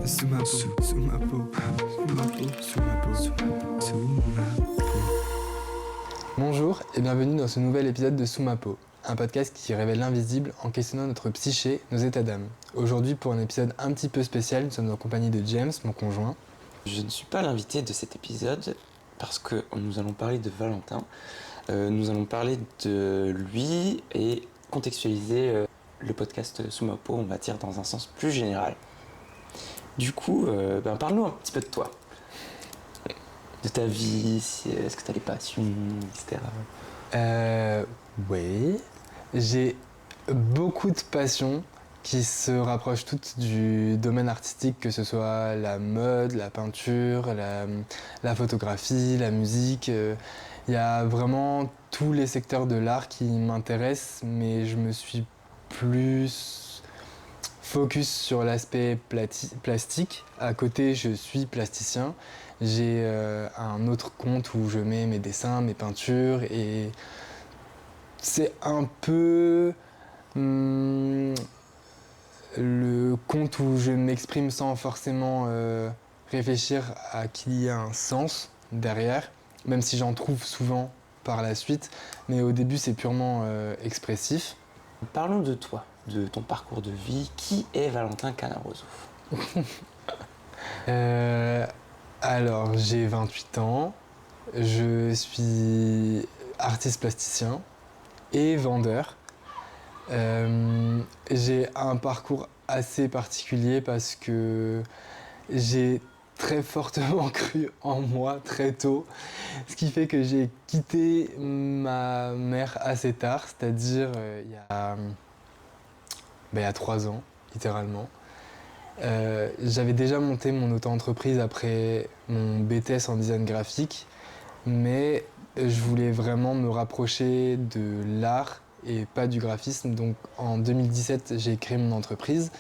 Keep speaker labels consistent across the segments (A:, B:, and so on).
A: Sous ma peau, sous ma peau, sous ma peau, sous ma peau, sous ma peau.
B: Bonjour et bienvenue dans ce nouvel épisode de Sous ma peau, un podcast qui révèle l'invisible en questionnant notre psyché, nos états d'âme. Aujourd'hui, pour un épisode un petit peu spécial, nous sommes en compagnie de James, mon conjoint.
C: Je ne suis pas l'invité de cet épisode parce que nous allons parler de Valentin. Nous allons parler de lui et contextualiser le podcast Sous ma peau, on va dire, dans un sens plus général. Du coup, parle-nous un petit peu de toi. De ta vie, est-ce que tu as des passions, etc.
B: Oui, j'ai beaucoup de passions qui se rapprochent toutes du domaine artistique, que ce soit la mode, la peinture, la photographie, la musique. Il y a vraiment tous les secteurs de l'art qui m'intéressent, mais je me suis plus focus sur l'aspect plastique. À côté, je suis plasticien. J'ai un autre compte où je mets mes dessins, mes peintures, et c'est un peu le compte où je m'exprime sans forcément réfléchir à qu'il y ait un sens derrière, même si j'en trouve souvent par la suite. Mais au début, c'est purement expressif.
C: Parlons de toi, de ton parcours de vie. Qui est Valentin Canaroso ?
B: Alors, j'ai 28 ans, je suis artiste plasticien et vendeur. J'ai un parcours assez particulier parce que j'ai très fortement cru en moi très tôt, ce qui fait que j'ai quitté ma mère assez tard, c'est-à-dire il y a 3 ans, littéralement. J'avais déjà monté mon auto-entreprise après mon BTS en design graphique, mais je voulais vraiment me rapprocher de l'art et pas du graphisme. Donc en 2017, j'ai créé mon entreprise.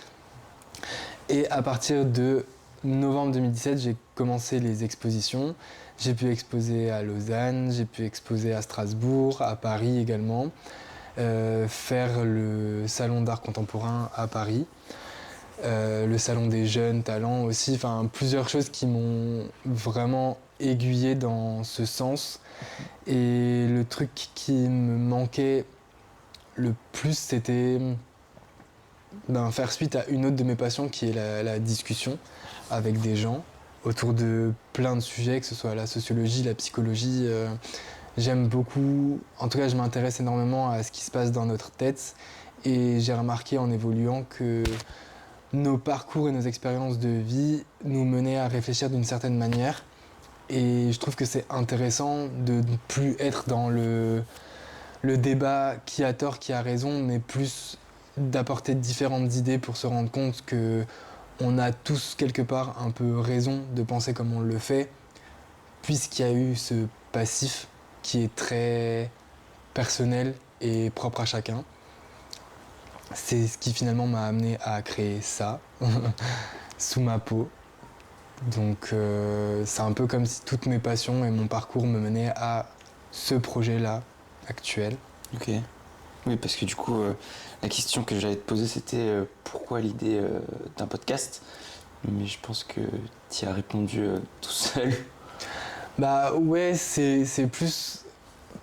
B: Et à partir de novembre 2017, j'ai commencé les expositions. J'ai pu exposer à Lausanne, j'ai pu exposer à Strasbourg, à Paris également, faire le salon d'art contemporain à Paris. Le salon des jeunes talents aussi, enfin plusieurs choses qui m'ont vraiment aiguillé dans ce sens. Et le truc qui me manquait le plus, c'était faire suite à une autre de mes passions qui est la discussion avec des gens autour de plein de sujets, que ce soit la sociologie, la psychologie. J'aime beaucoup, en tout cas je m'intéresse énormément à ce qui se passe dans notre tête, et j'ai remarqué en évoluant que nos parcours et nos expériences de vie nous menaient à réfléchir d'une certaine manière. Et je trouve que c'est intéressant de ne plus être dans le débat qui a tort, qui a raison, mais plus d'apporter différentes idées pour se rendre compte que on a tous quelque part un peu raison de penser comme on le fait, puisqu'il y a eu ce passif qui est très personnel et propre à chacun. C'est ce qui finalement m'a amené à créer ça, Sous ma peau. Donc c'est un peu comme si toutes mes passions et mon parcours me menaient à ce projet-là actuel.
C: Ok. Oui, parce que du coup, la question que j'allais te poser, c'était pourquoi l'idée d'un podcast ? Mais je pense que tu y as répondu tout seul.
B: Bah ouais, c'est plus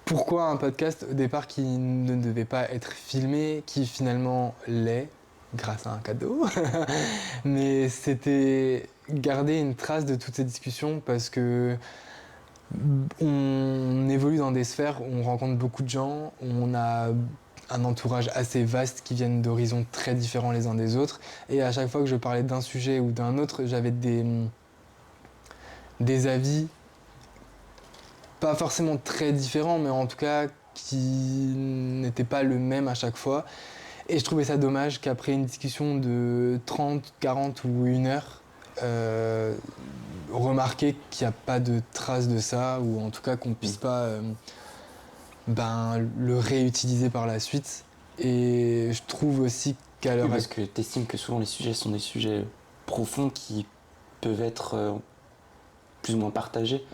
B: pourquoi un podcast au départ qui ne devait pas être filmé, qui finalement l'est, grâce à un cadeau. Mais c'était garder une trace de toutes ces discussions parce que on évolue dans des sphères où on rencontre beaucoup de gens, où on a un entourage assez vaste qui viennent d'horizons très différents les uns des autres. Et à chaque fois que je parlais d'un sujet ou d'un autre, j'avais des avis pas forcément très différents, mais en tout cas qui n'étaient pas le même à chaque fois. Et je trouvais ça dommage qu'après une discussion de 30, 40 ou 1 heure, remarquer qu'il n'y a pas de traces de ça, ou en tout cas qu'on ne puisse pas le réutiliser par la suite. Et je trouve aussi qu'à l'heure
C: Parce que tu estimes que souvent les sujets sont des sujets profonds qui peuvent être plus ou moins partagés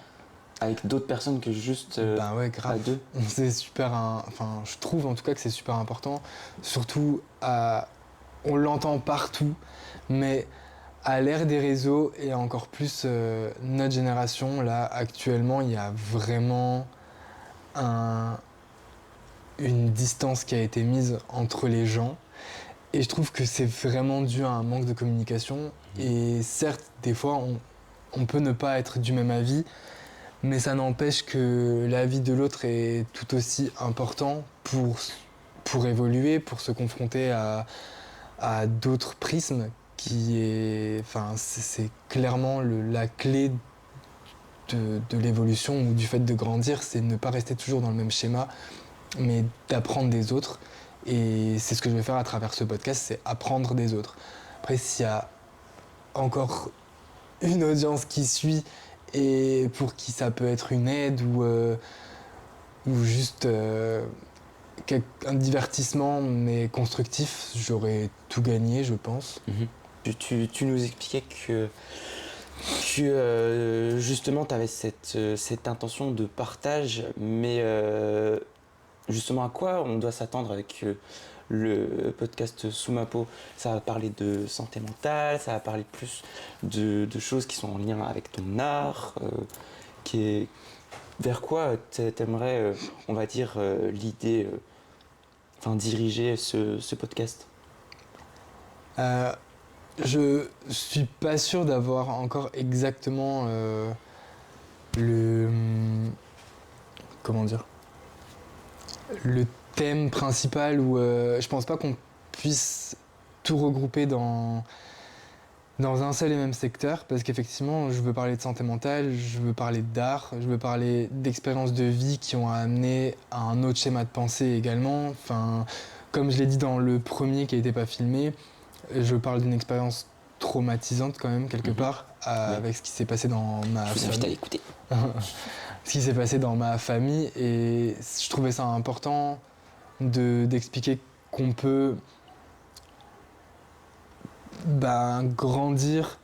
C: avec d'autres personnes que juste
B: ouais, grave.
C: à deux.
B: C'est super, enfin je trouve en tout cas que c'est super important, surtout on l'entend partout, mais À l'ère des réseaux et encore plus notre génération, là actuellement, il y a vraiment une distance qui a été mise entre les gens. Et je trouve que c'est vraiment dû à un manque de communication. Et certes, des fois, on peut ne pas être du même avis, mais ça n'empêche que l'avis de l'autre est tout aussi important pour évoluer, pour se confronter à d'autres prismes, c'est clairement la clé de l'évolution ou du fait de grandir, c'est ne pas rester toujours dans le même schéma, mais d'apprendre des autres. Et c'est ce que je vais faire à travers ce podcast, c'est apprendre des autres. Après, s'il y a encore une audience qui suit et pour qui ça peut être une aide ou juste un divertissement mais constructif, j'aurais tout gagné, je pense.
C: Tu nous expliquais que justement tu avais cette intention de partage, mais justement à quoi on doit s'attendre avec le podcast Sous ma peau? Ça va parler de santé mentale, ça va parler plus de choses qui sont en lien avec ton art, vers quoi t'aimerais, on va dire, l'idée, diriger ce podcast?
B: Je suis pas sûr d'avoir encore exactement le comment dire le thème principal ou je pense pas qu'on puisse tout regrouper dans un seul et même secteur, parce qu'effectivement je veux parler de santé mentale, je veux parler d'art, je veux parler d'expériences de vie qui ont amené à un autre schéma de pensée également. Enfin, comme je l'ai dit dans le premier qui n'était pas filmé, je parle d'une expérience traumatisante quand même quelque part avec ce qui s'est passé dans ma
C: Je vous invite à
B: famille.
C: l'écouter.
B: Ce qui s'est passé dans ma famille, et je trouvais ça important d'expliquer qu'on peut grandir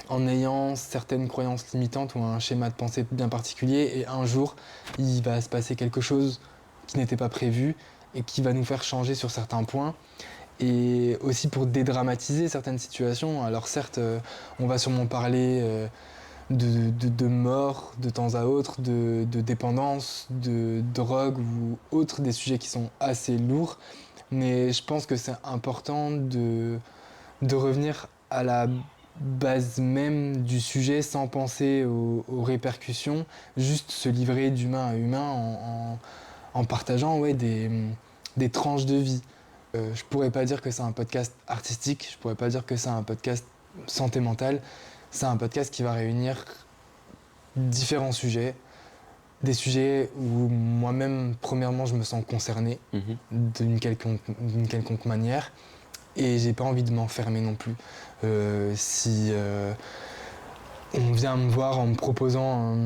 B: en ayant certaines croyances limitantes ou un schéma de pensée bien particulier, et un jour il va se passer quelque chose qui n'était pas prévu et qui va nous faire changer sur certains points. Et aussi pour dédramatiser certaines situations. Alors certes, on va sûrement parler de mort de temps à autre, de dépendance, de drogue ou autres, des sujets qui sont assez lourds. Mais je pense que c'est important de revenir à la base même du sujet sans penser aux répercussions, juste se livrer d'humain à humain en partageant des tranches de vie. Je pourrais pas dire que c'est un podcast artistique, je pourrais pas dire que c'est un podcast santé mentale. C'est un podcast qui va réunir différents sujets, des sujets où moi-même, premièrement, je me sens concerné d'une quelconque manière, et j'ai pas envie de m'enfermer non plus. Si on vient me voir en me proposant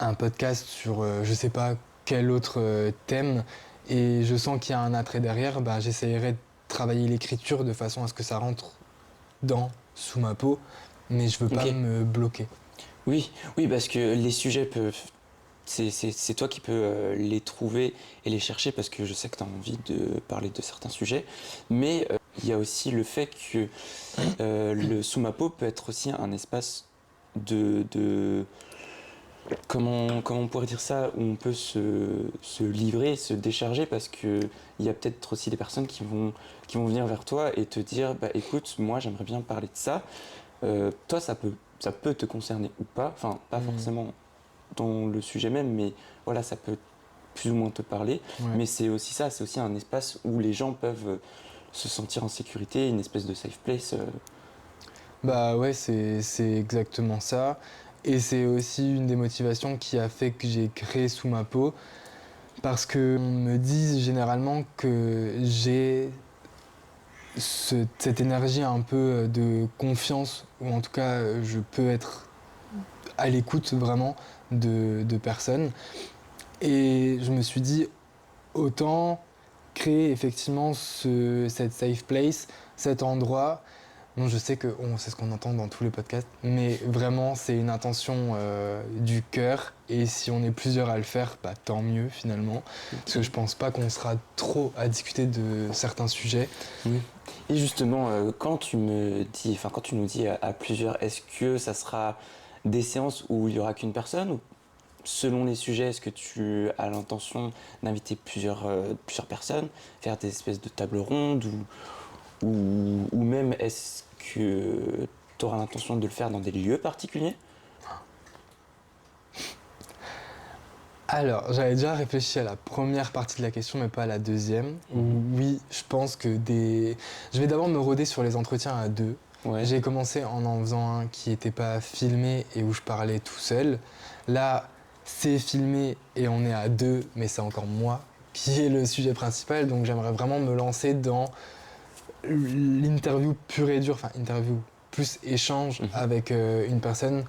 B: un podcast sur je sais pas quel autre thème, et je sens qu'il y a un attrait derrière, j'essaierai de travailler l'écriture de façon à ce que ça rentre sous ma peau, mais je veux pas me bloquer.
C: Oui, parce que les sujets peuvent... C'est toi qui peux les trouver et les chercher, parce que je sais que tu as envie de parler de certains sujets, mais il y a aussi le fait que le Sous ma peau peut être aussi un espace de comment on pourrait dire ça, où on peut se livrer, se décharger, parce que il y a peut-être aussi des personnes qui vont venir vers toi et te dire écoute, moi j'aimerais bien parler de ça. Toi ça peut te concerner ou pas, enfin pas forcément dans le sujet même, mais voilà, ça peut plus ou moins te parler. Mais c'est aussi ça, c'est aussi un espace où les gens peuvent se sentir en sécurité, une espèce de safe place.
B: C'est exactement ça. Et c'est aussi une des motivations qui a fait que j'ai créé Sous ma peau, parce qu'on me dit généralement que j'ai cette énergie un peu de confiance, ou en tout cas je peux être à l'écoute vraiment de personnes. Et je me suis dit, autant créer effectivement cette safe place, cet endroit Non, je sais que c'est ce qu'on entend dans tous les podcasts, mais vraiment, c'est une intention du cœur. Et si on est plusieurs à le faire, bah, tant mieux finalement. Parce que je pense pas qu'on sera trop à discuter de certains sujets.
C: Oui. Et justement, quand tu nous dis à plusieurs, est-ce que ça sera des séances où il y aura qu'une personne ou selon les sujets, est-ce que tu as l'intention d'inviter plusieurs personnes, faire des espèces de tables rondes ou même est-ce que tu auras l'intention de le faire dans des lieux particuliers?
B: Alors, j'avais déjà réfléchi à la première partie de la question, mais pas à la deuxième. Oui, je pense que je vais d'abord me rôder sur les entretiens à deux.
C: Ouais.
B: J'ai commencé en faisant un qui n'était pas filmé et où je parlais tout seul. Là, c'est filmé et on est à deux, mais c'est encore moi qui est le sujet principal. Donc j'aimerais vraiment me lancer dans l'interview pure et dure, enfin interview plus échange avec une personne.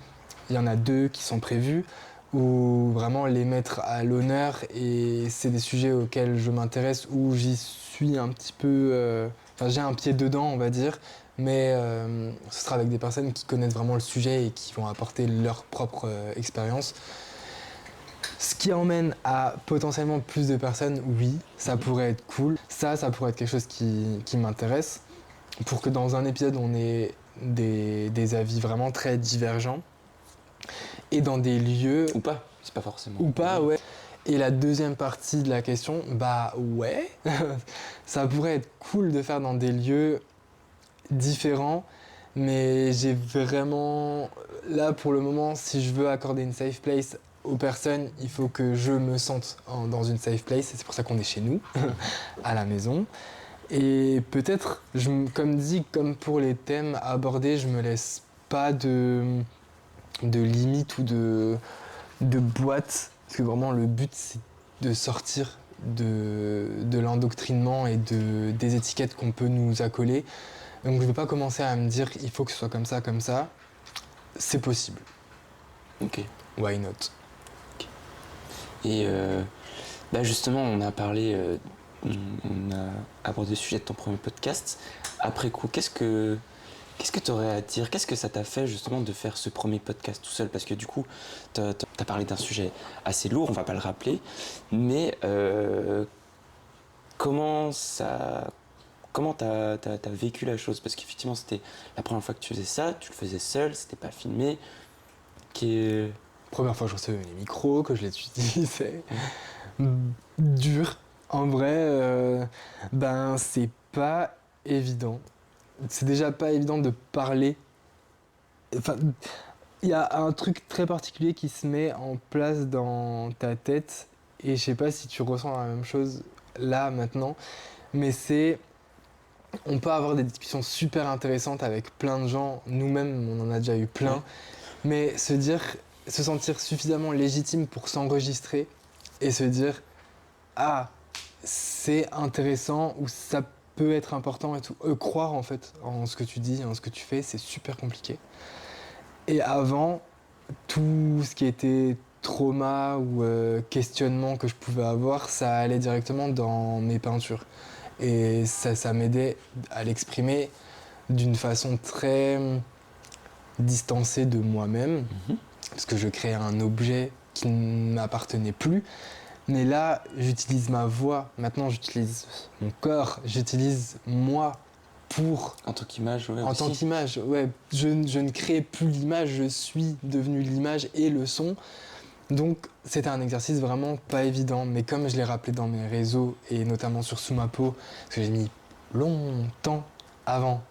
B: Il y en a deux qui sont prévus, ou vraiment les mettre à l'honneur, et c'est des sujets auxquels je m'intéresse, où j'y suis un petit peu... Enfin, j'ai un pied dedans, on va dire, mais ce sera avec des personnes qui connaissent vraiment le sujet et qui vont apporter leur propre expérience. Ce qui emmène à potentiellement plus de personnes, oui, ça pourrait être cool. Ça pourrait être quelque chose qui m'intéresse, pour que dans un épisode, on ait des avis vraiment très divergents. Et dans des lieux...
C: Ou pas, c'est pas forcément.
B: Ou pas, ouais. Et la deuxième partie de la question, bah ouais, ça pourrait être cool de faire dans des lieux différents, mais j'ai vraiment... Là, pour le moment, si je veux accorder une safe place aux personnes, il faut que je me sente dans une safe place, et c'est pour ça qu'on est chez nous, à la maison. Et peut-être, comme dit, comme pour les thèmes abordés, je me laisse pas de limites ou de boîtes, parce que vraiment le but c'est de sortir de l'endoctrinement et des étiquettes qu'on peut nous accoler. Donc je ne vais pas commencer à me dire il faut que ce soit comme ça. C'est possible.
C: Ok.
B: Why not?
C: Et justement, on a parlé, on a abordé le sujet de ton premier podcast. Après coup, qu'est-ce que tu aurais à dire? Qu'est-ce que ça t'a fait justement de faire ce premier podcast tout seul? Parce que du coup, t'as parlé d'un sujet assez lourd, on va pas le rappeler, mais comment t'as vécu la chose? Parce qu'effectivement, c'était la première fois que tu faisais ça, tu le faisais seul, c'était pas filmé.
B: Première fois que je recevais les micros, que je les utilisais. Dur. En vrai, c'est pas évident. C'est déjà pas évident de parler. Enfin, il y a un truc très particulier qui se met en place dans ta tête, et je sais pas si tu ressens la même chose là, maintenant, mais on peut avoir des discussions super intéressantes avec plein de gens, nous-mêmes on en a déjà eu plein, mais se sentir suffisamment légitime pour s'enregistrer et se dire « Ah, c'est intéressant » ou « ça peut être important » et tout. Croire en fait en ce que tu dis, en ce que tu fais, c'est super compliqué. Et avant, tout ce qui était trauma ou questionnement que je pouvais avoir, ça allait directement dans mes peintures. Et ça m'aidait à l'exprimer d'une façon très distancée de moi-même, parce que je créais un objet qui ne m'appartenait plus. Mais là, j'utilise ma voix, maintenant j'utilise mon corps, j'utilise moi pour...
C: En tant qu'image, ouais.
B: En tant qu'image, ouais. Je ne crée plus l'image, je suis devenu l'image et le son. Donc c'était un exercice vraiment pas évident, mais comme je l'ai rappelé dans mes réseaux et notamment sur Sous ma peau, parce que j'ai mis longtemps avant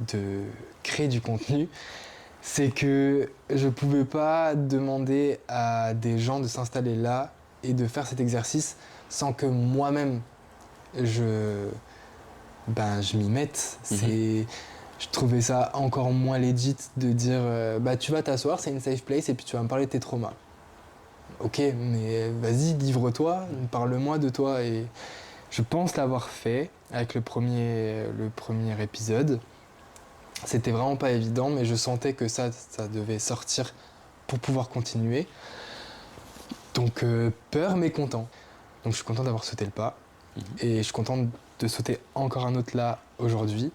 B: de créer du contenu, c'est que je pouvais pas demander à des gens de s'installer là et de faire cet exercice sans que moi-même je m'y mette. Je trouvais ça encore moins legit de dire tu vas t'asseoir, c'est une safe place et puis tu vas me parler de tes traumas. Ok, mais vas-y, livre-toi, parle-moi de toi. Et je pense l'avoir fait avec le premier épisode. C'était vraiment pas évident, mais je sentais que ça devait sortir pour pouvoir continuer. Donc peur mais content. Donc je suis content d'avoir sauté le pas. Et je suis content de sauter encore un autre là aujourd'hui.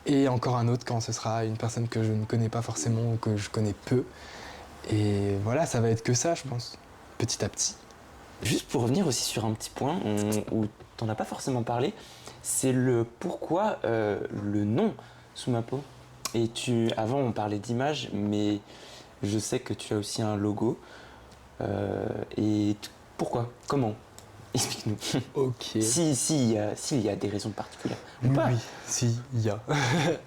B: Et encore un autre quand ce sera une personne que je ne connais pas forcément ou que je connais peu. Et voilà, ça va être que ça, je pense, petit à petit.
C: Juste pour revenir aussi sur un petit point où tu n'en as pas forcément parlé, c'est le pourquoi le nom Sous ma peau. Et avant on parlait d'image, mais je sais que tu as aussi un logo. Pourquoi? Comment? Explique-nous.
B: Ok.
C: S'il y a des raisons particulières. Ou
B: Oui,
C: pas.
B: oui, si, il y a.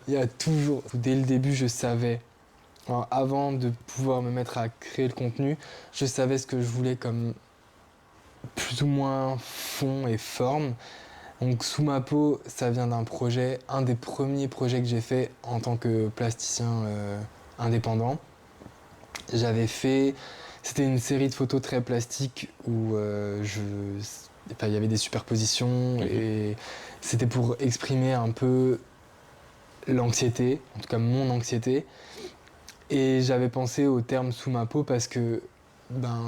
B: Il y a toujours. Dès le début, je savais. Enfin, avant de pouvoir me mettre à créer le contenu, je savais ce que je voulais comme plus ou moins fond et forme. Donc Sous ma peau, ça vient d'un projet, un des premiers projets que j'ai fait en tant que plasticien indépendant. C'était une série de photos très plastiques où il y avait des superpositions et c'était pour exprimer un peu l'anxiété, en tout cas mon anxiété. Et j'avais pensé au terme Sous ma peau parce que,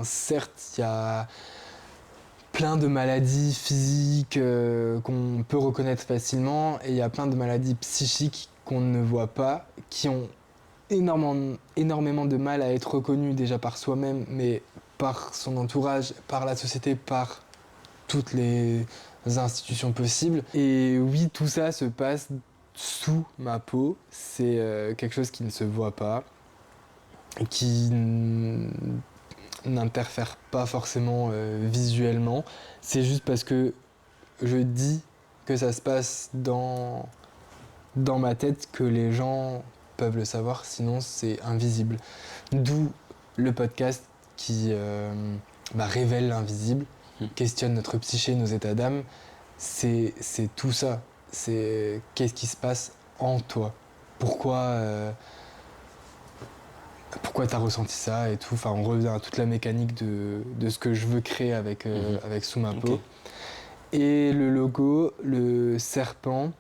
B: certes, il y a plein de maladies physiques qu'on peut reconnaître facilement et il y a plein de maladies psychiques qu'on ne voit pas, qui ont énormément de mal à être reconnues déjà par soi-même, mais par son entourage, par la société, par toutes les institutions possibles. Et oui, tout ça se passe sous ma peau. C'est quelque chose qui ne se voit pas, qui n'interfère pas forcément visuellement. C'est juste parce que je dis que ça se passe dans ma tête que les gens peuvent le savoir, sinon c'est invisible. D'où le podcast qui révèle l'invisible, questionne notre psyché, nos états d'âme. C'est tout ça. C'est qu'est-ce qui se passe en toi. Pourquoi t'as ressenti ça et tout. Enfin, on revient à toute la mécanique de ce que je veux créer avec Sous ma peau.
C: Ok.
B: Et le logo, le serpent,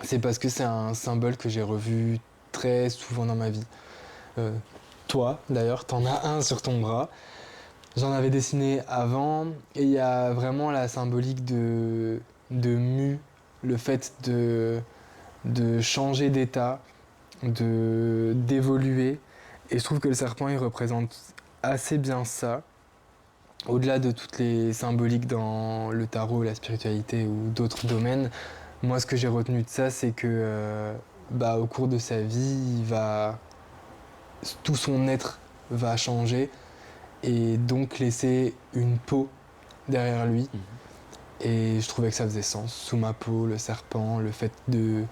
B: c'est parce que c'est un symbole que j'ai revu très souvent dans ma vie. Toi, d'ailleurs, t'en as un sur ton bras. J'en avais dessiné avant et il y a vraiment la symbolique de mue, le fait de changer d'état, d'évoluer. Et je trouve que le serpent, il représente assez bien ça. Au-delà de toutes les symboliques dans le tarot, la spiritualité ou d'autres domaines, moi, ce que j'ai retenu de ça, c'est que au cours de sa vie, tout son être va changer et donc laisser une peau derrière lui. Et je trouvais que ça faisait sens. Sous ma peau, le serpent, le fait de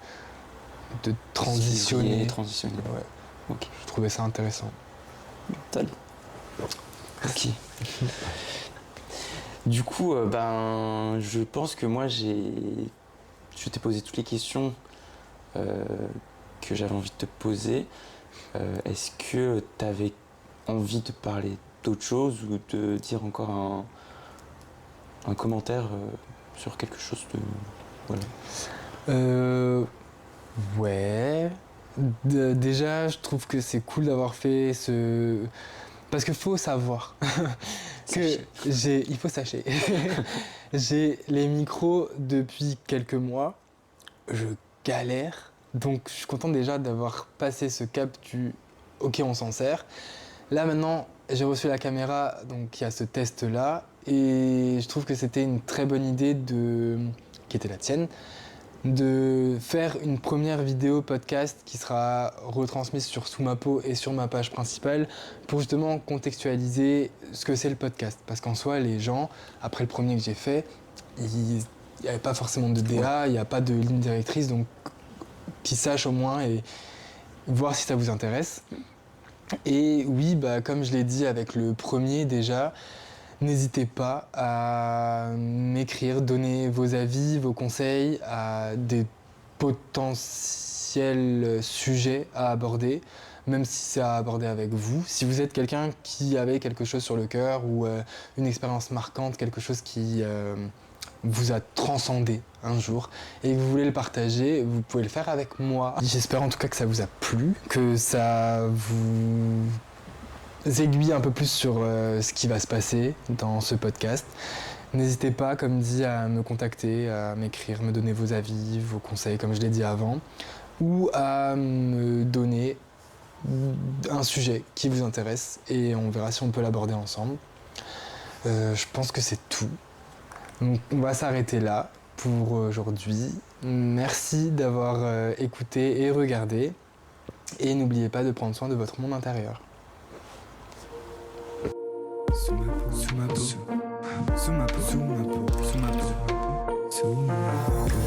B: transitionner. Ouais.
C: Ok.
B: Je trouvais ça intéressant.
C: Ok. Du coup, je pense que moi, je t'ai posé toutes les questions que j'avais envie de te poser. Est-ce que tu avais envie de parler d'autre chose ou de dire encore un commentaire sur quelque chose de... Voilà.
B: Ouais. Déjà, je trouve que c'est cool d'avoir fait ce... Parce qu'il faut savoir il faut sachez. J'ai les micros depuis quelques mois. Je galère. Donc, je suis content déjà d'avoir passé ce cap du « ok, on s'en sert ». Là, maintenant, j'ai reçu la caméra, donc il y a ce test-là. Et je trouve que c'était une très bonne idée qui était la tienne, de faire une première vidéo podcast qui sera retransmise sur Sous ma peau et sur ma page principale pour justement contextualiser ce que c'est le podcast. Parce qu'en soi, les gens, après le premier que j'ai fait, il n'y avait pas forcément de DA, il n'y a pas de ligne directrice, donc qu'ils sachent au moins et voir si ça vous intéresse. Et oui, comme je l'ai dit avec le premier déjà, n'hésitez pas à m'écrire, donner vos avis, vos conseils à des potentiels sujets à aborder, même si c'est à aborder avec vous. Si vous êtes quelqu'un qui avait quelque chose sur le cœur ou une expérience marquante, quelque chose qui vous a transcendé un jour et que vous voulez le partager, vous pouvez le faire avec moi. J'espère en tout cas que ça vous a plu, que ça vous aiguille un peu plus sur ce qui va se passer dans ce podcast. N'hésitez pas, comme dit, à me contacter, à m'écrire, me donner vos avis, vos conseils, comme je l'ai dit avant. ou à me donner un sujet qui vous intéresse et on verra si on peut l'aborder ensemble. Je pense que c'est tout. Donc on va s'arrêter là pour aujourd'hui. Merci d'avoir écouté et regardé. Et n'oubliez pas de prendre soin de votre monde intérieur.
A: Sous ma peau, sous ma peau, sous ma peau, sous ma peau, sous ma peau, sous ma peau.